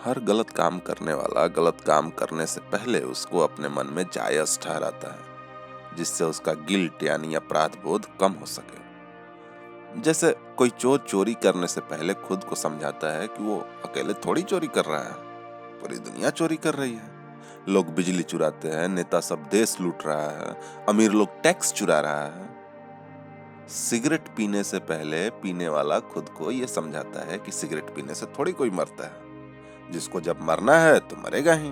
हर गलत काम करने वाला गलत काम करने से पहले उसको अपने मन में जायज ठहराता है, जिससे उसका गिल्ट यानी अपराध बोध कम हो सके। जैसे कोई चोर चोरी करने से पहले खुद को समझाता है कि वो अकेले थोड़ी चोरी कर रहा है, पूरी दुनिया चोरी कर रही है। लोग बिजली चुराते हैं, नेता सब देश लूट रहा है, अमीर लोग टैक्स चुरा रहा है। सिगरेट पीने से पहले पीने वाला खुद को ये समझाता है कि सिगरेट पीने से थोड़ी कोई मरता है, जिसको जब मरना है तो मरेगा ही।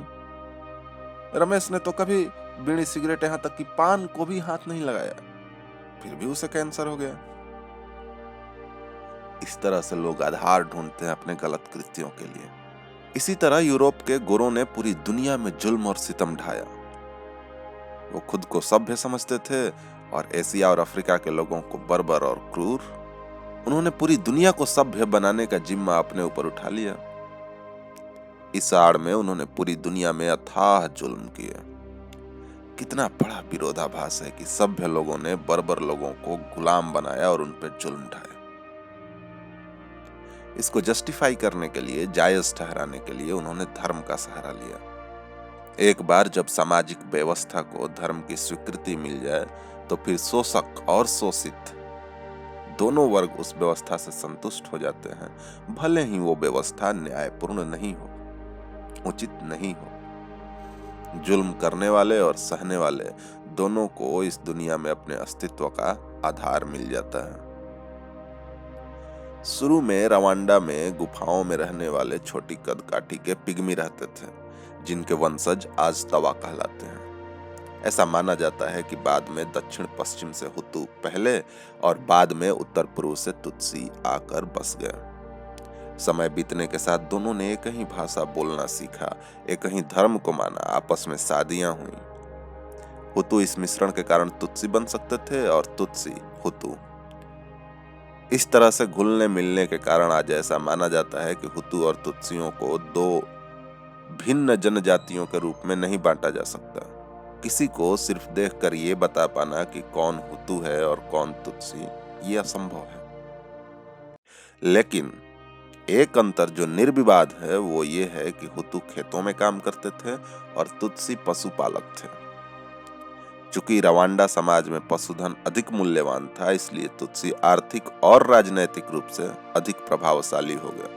रमेश ने तो कभी बीड़ी सिगरेट यहाँ तक कि पान को भी हाथ नहीं लगाया, फिर भी उसे कैंसर हो गया। इस तरह से लोग आधार ढूंढते हैं अपने गलत कृत्यों के लिए। इसी तरह यूरोप के गोरों ने पूरी दुनिया में जुल्म और सितम ढाया। वो खुद को सभ्य समझते थे और एशिया और अफ्रीका के लोगों को बर्बर और क्रूर। उन्होंने पूरी दुनिया को सभ्य बनाने का जिम्मा अपने ऊपर उठा लिया। इस आड़ में उन्होंने पूरी दुनिया में अथाह जुल्म किए। कितना बड़ा विरोधाभास है कि सभ्य लोगों ने बर्बर लोगों को गुलाम बनाया और उन पर जुल्म ढाया। इसको जस्टिफाई करने के लिए, जायज ठहराने के लिए उन्होंने धर्म का सहारा लिया। एक बार जब सामाजिक व्यवस्था को धर्म की स्वीकृति मिल जाए तो फिर शोषक और शोषित दोनों वर्ग उस व्यवस्था से संतुष्ट हो जाते हैं, भले ही वो व्यवस्था न्यायपूर्ण नहीं हो, उचित नहीं हो। जुल्म करने वाले और सहने वाले दोनों को इस दुनिया में अपने अस्तित्व का आधार मिल जाता है। शुरू में रवांडा में गुफाओं में रहने वाले छोटी कदकाठी के पिग्मी रहते थे, जिनके वंशज आज तवा कहलाते हैं। ऐसा माना जाता है कि बाद में दक्षिण पश्चिम से हुतू पहले और बाद में उत्तर पूर्व से तुत्सी आकर बस गए। समय बीतने के साथ दोनों ने एक ही भाषा बोलना सीखा, एक ही धर्म को माना, आपस में शादियां हुई। हुतू इस मिश्रण के कारण तुत्सी बन सकते थे और तुत्सी हुतू। इस तरह से घुलने मिलने के कारण आज ऐसा माना जाता है कि हुतू और तुत्सियों को दो भिन्न जनजातियों के रूप में नहीं बांटा जा सकता। किसी को सिर्फ देखकर ये बता पाना कि कौन हुतू है और कौन तुत्सी, ये असंभव है। लेकिन एक अंतर जो निर्विवाद है वो ये है कि हुतू खेतों में काम करते थे और तुत्सी पशुपालक थे। चूंकि रवांडा समाज में पशुधन अधिक मूल्यवान था, इसलिए तुत्सी आर्थिक और राजनैतिक रूप से अधिक प्रभावशाली हो गया।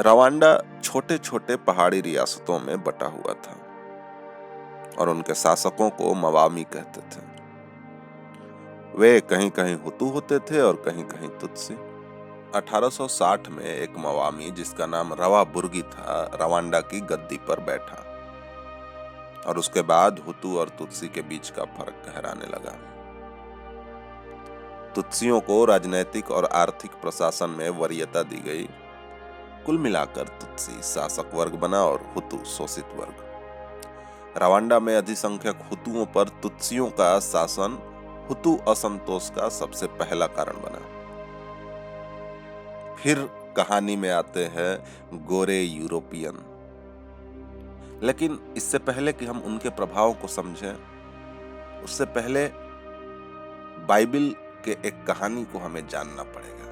रवांडा छोटे छोटे पहाड़ी रियासतों में बटा हुआ था और उनके शासकों को मवामी कहते थे। वे कहीं कहीं हुतू होते थे और कहीं कहीं तुत्सी। 1860 में एक मवामी जिसका नाम रवा बुर्गी था, रवांडा की गद्दी पर बैठा और उसके बाद हुतू और तुत्सी के बीच का फर्क गहराने लगा। तुत्सियों को राजनैतिक और आर्थिक प्रशासन में वरीयता दी गई। कुल मिलाकर तुत्सी शासक वर्ग बना और हुतू शोषित वर्ग। रवांडा में अधिसंख्यक हुतुओं पर तुत्सियों का शासन हुतू असंतोष का सबसे पहला कारण बना। फिर कहानी में आते हैं गोरे यूरोपियन। लेकिन इससे पहले कि हम उनके प्रभाव को समझें, उससे पहले बाइबिल के एक कहानी को हमें जानना पड़ेगा।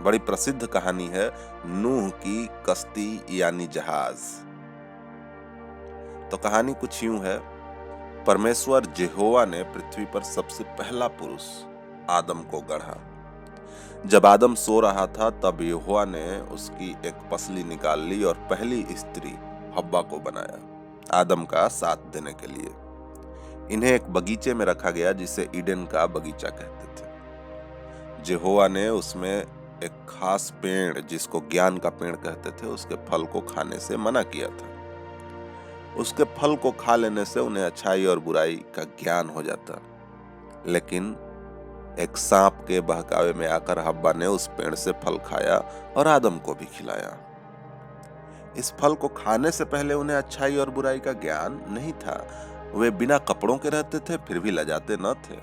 बड़ी प्रसिद्ध कहानी है नूह की कश्ती यानी जहाज। तो कहानी कुछ यूं है। परमेश्वर यहोवा ने पृथ्वी पर सबसे पहला पुरुष आदम को गढ़ा। जब आदम सो रहा था तब यहोवा ने उसकी एक पसली निकाल ली और पहली स्त्री हव्वा को बनाया, आदम का साथ देने के लिए। इन्हें एक बगीचे में रखा गया जिसे ईडन का बगीचा कहते थे। यहोवा ने उसमें एक खास पेड़ जिसको ज्ञान का पेड़ कहते थे, उसके फल को खाने से मना किया था। उसके फल को खा लेने से उन्हें अच्छाई और बुराई का ज्ञान हो जाता। लेकिन एक सांप के बहकावे में आकर हव्वा ने उस पेड़ से फल खाया और आदम को भी खिलाया। इस फल को खाने से पहले उन्हें अच्छाई और बुराई का ज्ञान नहीं था। वे बिना कपड़ों के रहते थे, फिर भी लजाते न थे।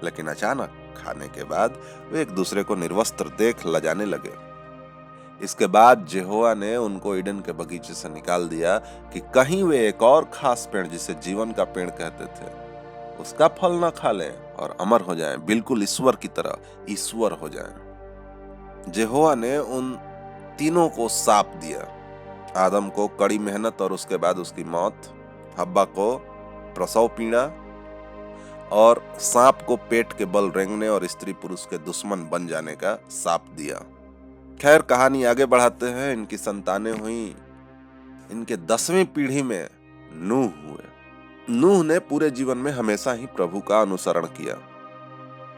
लेकिन अचानक खाने के बाद वे एक दूसरे को निर्वस्त्र देख लजाने लगे। इसके बाद यहोवा ने उनको ईडन के बगीचे से निकाल दिया कि कहीं वे एक और खास पेड़ जिसे जीवन का पेड़ कहते थे उसका फल न खा लें और अमर हो जाएं, बिल्कुल ईश्वर की तरह ईश्वर हो जाएं। यहोवा ने उन तीनों को साप दिया। आदम को कड़ी मेहनत और उसके बाद उसकी मौत, हव्वा को प्रसव पीड़ा और सांप को पेट के बल रेंगने और स्त्री पुरुष के दुश्मन बन जाने का साप दिया। खैर, कहानी आगे बढ़ाते हैं। इनकी संतानें हुई। इनके 10वीं पीढ़ी में नूह हुए। नूह ने पूरे जीवन में हमेशा ही प्रभु का अनुसरण किया।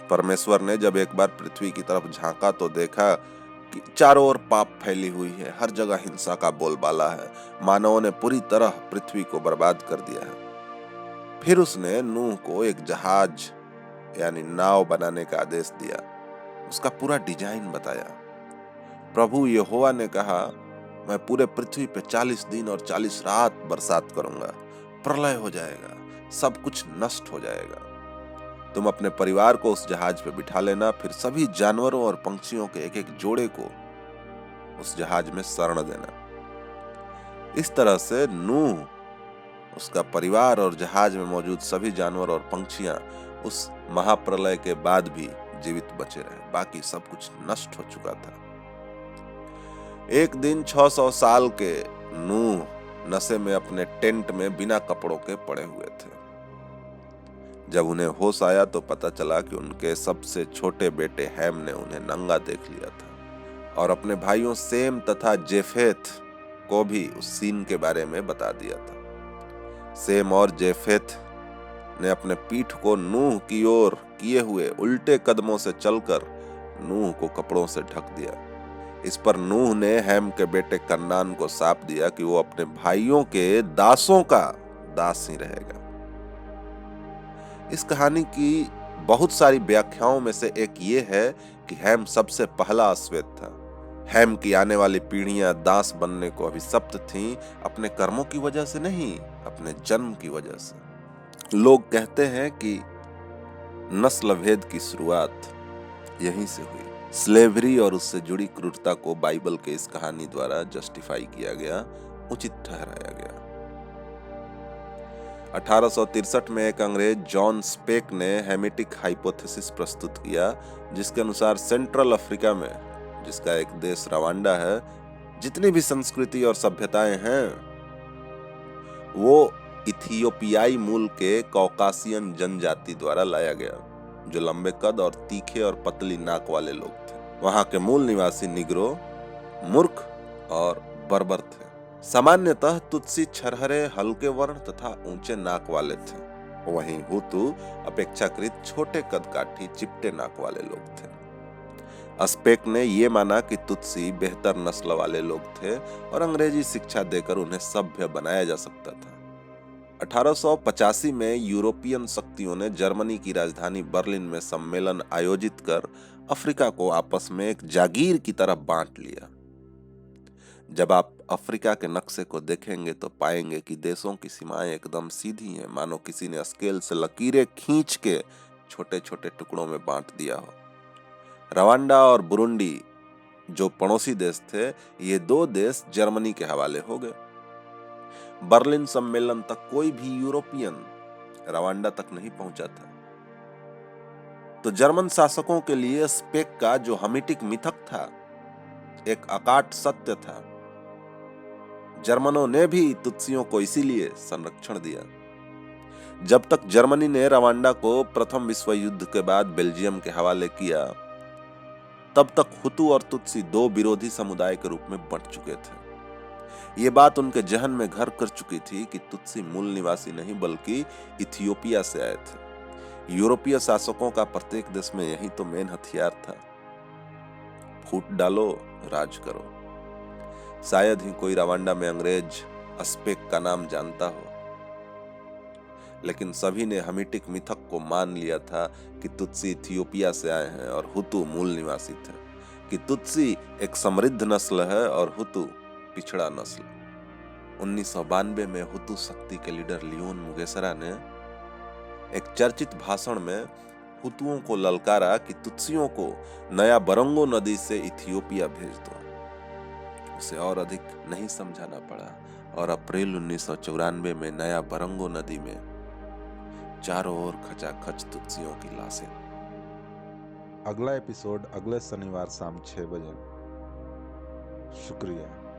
परमेश्वर ने जब एक बार पृथ्वी की तरफ झांका तो देखा कि चारों ओर पाप फैली हुई है, हर जगह हिंसा का बोलबाला है, मानवों ने पूरी तरह पृथ्वी को बर्बाद कर दिया है। फिर उसने नूह को एक जहाज यानी नाव बनाने का आदेश दिया, उसका पूरा डिजाइन बताया। प्रभु यहोवा ने कहा, मैं पूरे पृथ्वी पे 40 दिन और 40 रात बरसात करूंगा, प्रलय हो जाएगा, सब कुछ नष्ट हो जाएगा। तुम अपने परिवार को उस जहाज पे बिठा लेना, फिर सभी जानवरों और पंछियों के एक एक जोड़े को उस जहाज में शरण देना। इस तरह से नूह, उसका परिवार और जहाज में मौजूद सभी जानवर और पंछियां उस महाप्रलय के बाद भी जीवित बचे रहे। बाकी सब कुछ नष्ट हो चुका था। एक दिन 600 साल के नूह नशे में अपने टेंट में बिना कपड़ों के पड़े हुए थे। जब उन्हें होश आया तो पता चला कि उनके सबसे छोटे बेटे हैम ने उन्हें नंगा देख लिया था और अपने भाइयों सेम तथा जेफेथ को भी उस सीन के बारे में बता दिया था। सेम और जेफेथ ने अपने पीठ को नूह की ओर किए हुए उल्टे कदमों से चलकर नूह को कपड़ों से ढक दिया। इस पर नूह ने हैम के बेटे कन्नान को शाप दिया कि वो अपने भाइयों के दासों का दास ही रहेगा। इस कहानी की बहुत सारी व्याख्याओं में से एक ये है कि हैम सबसे पहला अश्वेत था। हैम की आने वाली पीढ़ियां दास बनने को अभिशप्त थीं, अपने कर्मों की वजह से नहीं, अपने जन्म की वजह से। लोग कहते हैं कि नस्ल भेद की शुरुआत यहीं से हुई। स्लेवरी और उससे जुड़ी क्रूरता को बाइबल के इस कहानी द्वारा जस्टिफाई किया गया, उचित ठहराया गया। 1863 में एक अंग्रेज जॉन स्पेक ने हेमिटिक हाइपोथेसिस प्रस्तुत किया, जिसके अनुसार सेंट्रल अफ्रीका में, जिसका एक देश रवांडा है, जितनी भी संस्कृति और सभ्यताएं हैं वो इथियोपियाई मूल के कॉकासियन जनजाति द्वारा लाया गया, जो लंबे कद और तीखे और पतली नाक वाले लोग थे। वहां के मूल निवासी निग्रो, मूर्ख और बर्बर थे। सामान्यतः तुत्सी छरहरे, हल्के वर्ण तथा ऊंचे नाक वाले थे। वहीं हुतू अपेक्षाकृत छोटे कद काठी, चिपटे नाक वाले लोग थे। स्पेक ने यह माना कि तुत्सी बेहतर नस्ल वाले लोग थे और अंग्रेजी शिक्षा देकर उन्हें सभ्य बनाया जा सकता था। 1885 में यूरोपियन शक्तियों ने जर्मनी की राजधानी बर्लिन में सम्मेलन आयोजित कर अफ्रीका को आपस में एक जागीर की तरह बांट लिया। जब आप अफ्रीका के नक्शे को देखेंगे तो पाएंगे कि देशों की सीमाएं एकदम सीधी हैं, मानो किसी ने स्केल से लकीरें खींच के छोटे छोटे टुकड़ों में बांट दिया हो। रवांडा और बुरुंडी, जो पड़ोसी देश थे, ये दो देश जर्मनी के हवाले हो गए। बर्लिन सम्मेलन तक कोई भी यूरोपियन रवांडा तक नहीं पहुंचा था। तो जर्मन शासकों के लिए स्पेक का जो हेमिटिक मिथक था एक अकाट सत्य था। जर्मनों ने भी तुत्सियों को इसीलिए संरक्षण दिया। जब तक जर्मनी ने रवांडा को प्रथम विश्व युद्ध के बाद बेल्जियम के हवाले किया, तब तक हुतू और तुत्सी दो विरोधी समुदाय के रूप में बंट चुके थे। ये बात उनके जहन में घर कर चुकी थी कि तुत्सी मूल निवासी नहीं बल्कि इथियोपिया से आए थे। यूरोपीय शासकों का प्रत्येक देश में यही तो मेन हथियार था, फूट डालो, राज करो। शायद ही कोई रवांडा में अंग्रेज स्पेक का नाम जानता हो, लेकिन सभी ने हेमिटिक मिथक को मान लिया था कि तुत्सी इथियोपिया से आए हैं और हुतू मूल निवासी थे, कि तुत्सी एक समृद्ध नस्ल है और हुतू पिछड़ा नस्ल। 1992 में हुतू शक्ति के लीडर लियोन मुगेसरा ने एक चर्चित भाषण में हुतुओं को ललकारा कि तुत्सियों को नया बरंगो नदी से इथियोपिया भेज दो। उसे और अधिक नहीं समझाना पड़ा और अप्रैल 1994 में नया बरंगो नदी में चारों ओर खचाखच तुत्सियों की लाशें। अगला एपिसोड अगले शनिवार शाम 6 बजे। शुक्रिया।